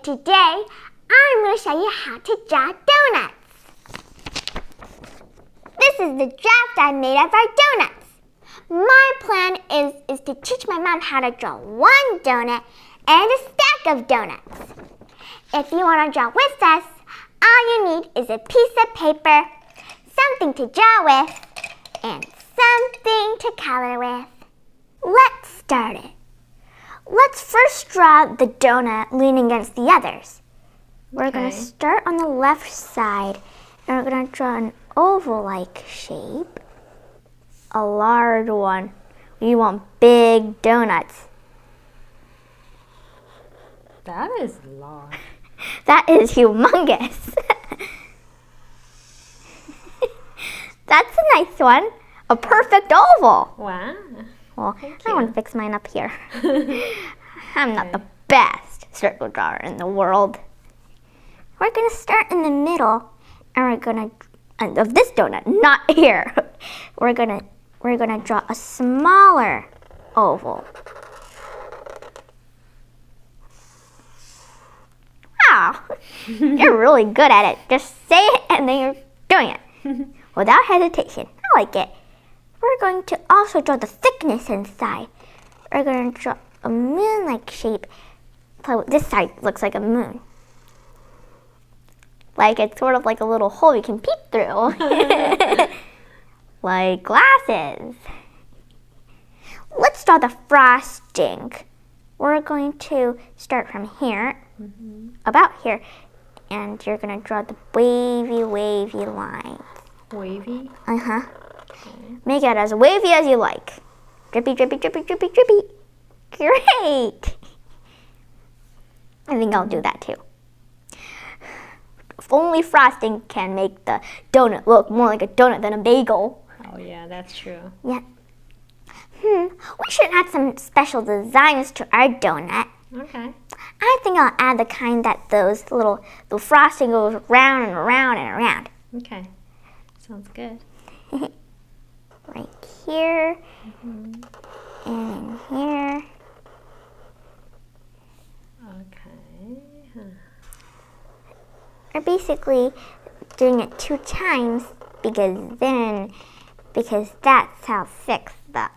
and today I'm going to show you how to draw donuts. This is the draft I made of our donuts. My plan is to teach my mom how to draw one donut and a stack of donuts. If you want to draw with us, all you need is a piece of paper, something to draw with, and something to color with. Let's start it. Let's first draw the donut leaning against the others. We're going to start on the left side, and we're going to draw an oval-like shape, a large one. We want big donuts. That is large. That is humongous. That's a nice one. A perfect oval. Wow. Well, I want to fix mine up here. I'm not the best circle drawer in the world. We're going to start in the middle, and we're going to, of this donut, not here. We're going to draw a smaller oval. Wow, you're really good at it. Just say it, and then you're doing it. Without hesitation. I like it. We're going to also draw the thickness inside. We're going to draw a moon-like shape. So this side looks like a moon. Like it's sort of like a little hole you can peek through. Like glasses. Let's draw the frosting. We're going to start from here, about here, and you're going to draw the wavy line. Wavy? Uh-huh. Okay. Make it as wavy as you like. Drippy, drippy, drippy, drippy, drippy. Great! I think I'll do that too. If only frosting can make the donut look more like a donut than a bagel. Oh yeah, that's true. Yeah. We should add some special designs to our donut. Okay. I think I'll add the kind that the frosting goes round and around and around. Okay. Sounds good. Right here, and in here. Okay. We're basically doing it 2 times because that's how thick the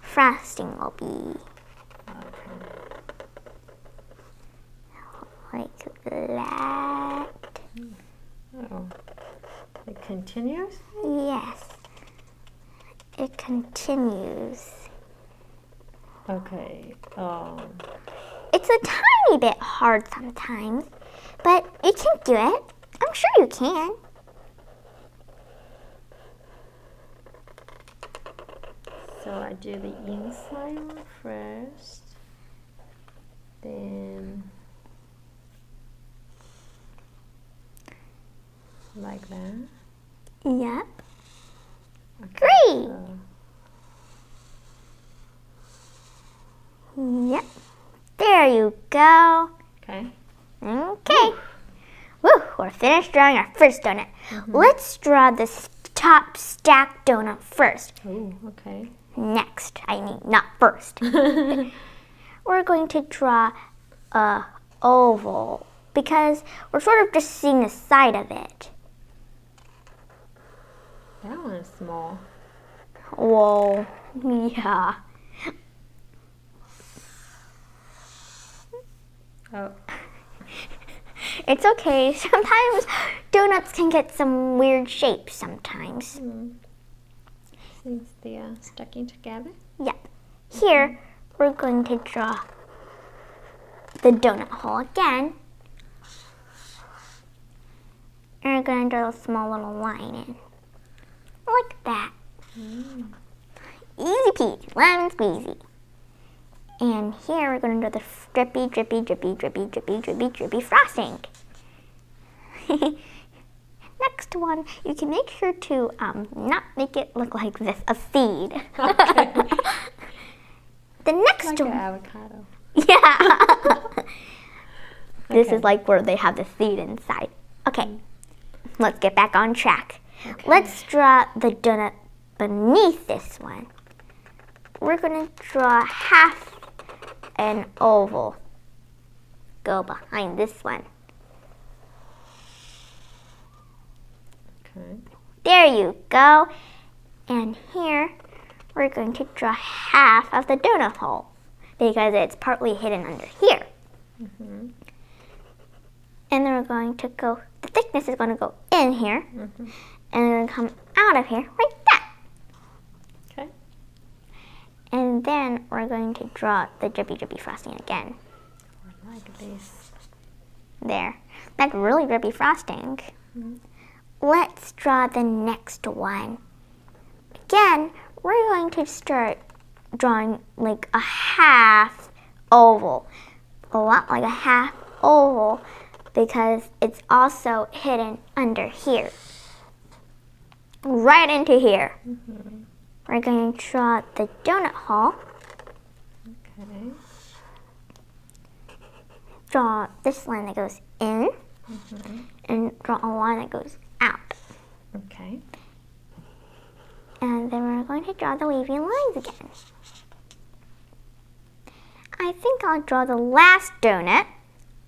frosting will be. Okay. Like that. Oh. It continues? Yes. It continues. Okay. It's a tiny bit hard sometimes, but you can do it. I'm sure you can. So I do the inside one first, then like that. Yep. Okay, Great. Yep. There you go. Okay. Okay. Woo, we're finished drawing our first donut. Let's draw this top stack donut first. Oh, okay. Next, I mean, not first. We're going to draw a oval because we're sort of just seeing the side of it. That one is small. Whoa, yeah. Oh. It's okay. Sometimes donuts can get some weird shapes sometimes. Since they are sticking together? Yep. Here, we're going to draw the donut hole again. And we're going to draw a small little line in. Like that. Easy peasy, lemon squeezy. And here we're going to do the drippy, drippy, drippy, drippy, drippy, drippy, drippy frosting. Next one, you can make sure to not make it look like this, a seed. Okay. The next Like one. an avocado. Yeah. This Okay. is like where they have the seed inside. Okay, let's get back on track. Okay. Let's draw the donut beneath this one. We're going to draw half an oval. go behind this one. Okay. There you go. And here, we're going to draw half of the donut hole because it's partly hidden under here. Mm-hmm. And then we're going to go, the thickness is going to go in here, Mm-hmm. and then going to come out of here like that. Okay. And then we're going to draw the drippy frosting again. Or like this. There. That's really drippy frosting. Mm-hmm. Let's draw the next one. Again, we're going to start drawing like a half oval. A lot like a half oval because it's also hidden under here. Right into here. Mm-hmm. We're going to draw the donut hole. Okay. Draw this line that goes in. Mm-hmm. And draw a line that goes out. Okay. And then we're going to draw the wavy lines again. I think I'll draw the last donut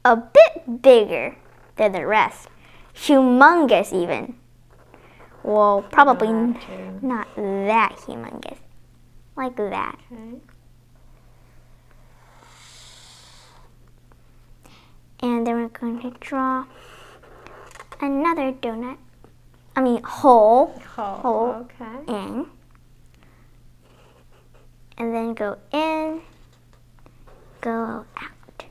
a bit bigger than the rest. Humongous even. Well, probably not that humongous. Like that. Okay. And then we're going to draw another donut. I mean hole. Hole. Okay. In. And then go in. Go out.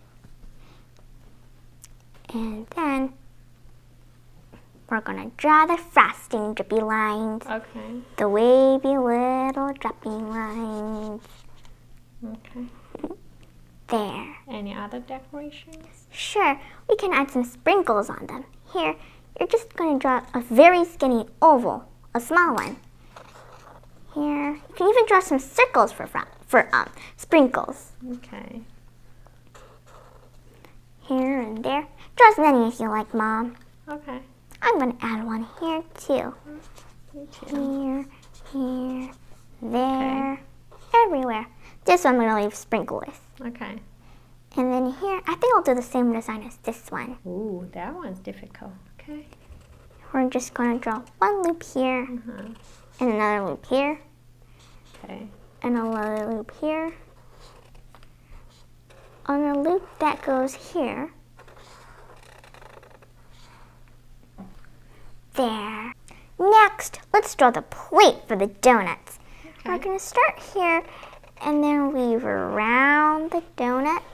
And then we're going to draw the frosting drippy lines. Okay. The wavy little dropping lines. Okay. There. Any other decorations? Sure, we can add some sprinkles on them. Here, you're just going to draw a very skinny oval, a small one. Here, you can even draw some circles for sprinkles. Okay. Here and there. Draw as many as you like, Mom. Okay. I'm going to add one here too. Me too. Here, there, everywhere. This one I'm going to leave sprinkle with. Okay. And then here, I think I'll do the same design as this one. Ooh, that one's difficult. Okay. We're just going to draw one loop here, Uh-huh. and another loop here, Okay. and another loop here. On a loop that goes here. There. Next, let's draw the plate for the donuts. Okay. We're going to start here and then weave around the donuts.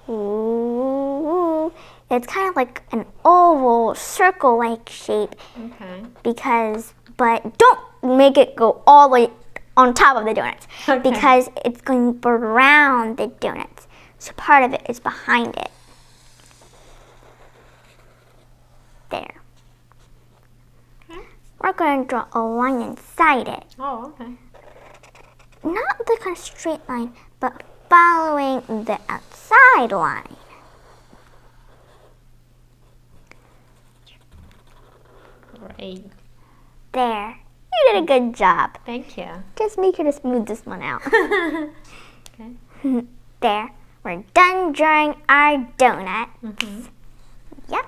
Ooh. It's kind of like an oval, circle-like shape Okay. but don't make it go all the way on top of the donuts Okay. because it's going around the donuts. So part of it is behind it. There. Okay. We're going to draw a line inside it. Oh, okay. Not the kind of straight line, but following the outside line. Great. There. You did a good job. Thank you. Just make sure to smooth this one out. Okay. There. We're done drawing our donut. Mm-hmm. Yep.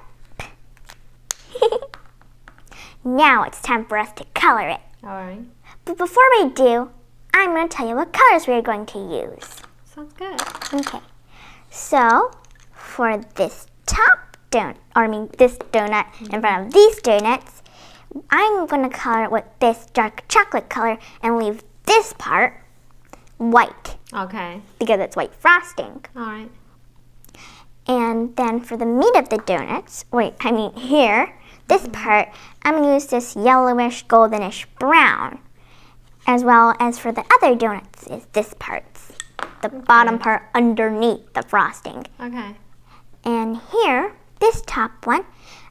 Now it's time for us to color it. All right. But before we do, I'm going to tell you what colors we're going to use. Sounds good. Okay. So, for this top donut, this donut in front of these donuts, I'm going to color it with this dark chocolate color and leave this part white Okay. because it's white frosting. All right. And then for the meat of the donuts, here, this part, I'm going to use this yellowish, goldenish brown. As well as for the other donuts is this part, the bottom part underneath the frosting. Okay. And here, this top one,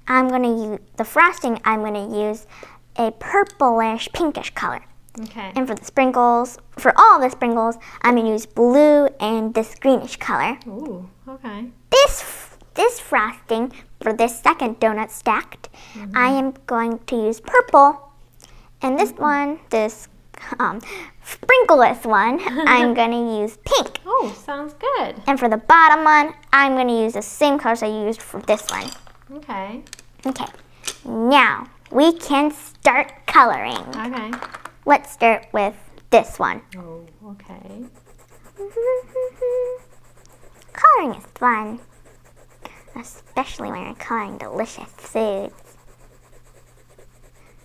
I'm going to use, the frosting, I'm going to use a purplish, pinkish color. Okay. And for the sprinkles, for all the sprinkles, I'm going to use blue and this greenish color. Ooh. Okay. This frosting, for this second donut stacked, I am going to use purple. And this one, this sprinkleless one, I'm going to use pink. Oh, sounds good. And for the bottom one, I'm going to use the same colors I used for this one. Okay. Okay, now we can start coloring. Okay. Let's start with this one. Oh, okay. Coloring is fun, especially when you're coloring delicious foods.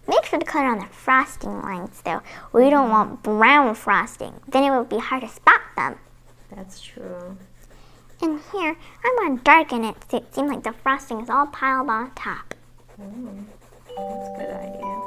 Make sure to color on the frosting lines though. We don't want brown frosting, then it would be hard to spot them. That's true. And here, I'm going to darken it so it seems like the frosting is all piled on top. That's a good idea.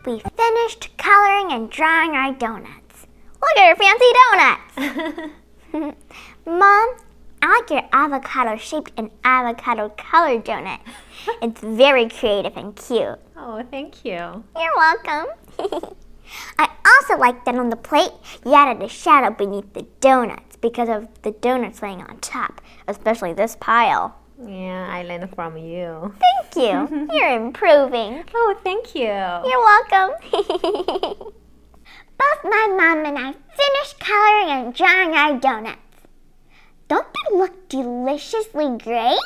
We finished coloring and drawing our donuts. Look at our fancy donuts! Mom, I like your avocado-shaped and avocado-colored donut. It's very creative and cute. Oh, thank you. You're welcome. I also like that on the plate you added a shadow beneath the donuts because of the donuts laying on top, especially this pile. Yeah, I learned from you. Thank you. You're improving. Oh, thank you. You're welcome. Both my mom and I finished coloring and drawing our donuts. Don't they look deliciously great?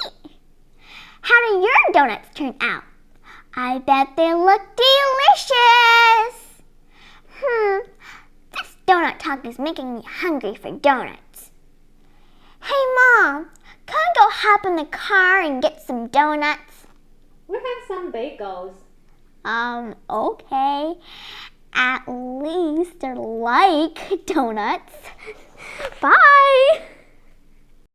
How do your donuts turn out? I bet they look delicious. This donut talk is making me hungry for donuts. Hey, Mom, can I go hop in the car and get some donuts? We have some bagels. Okay. At least they're like donuts. Bye!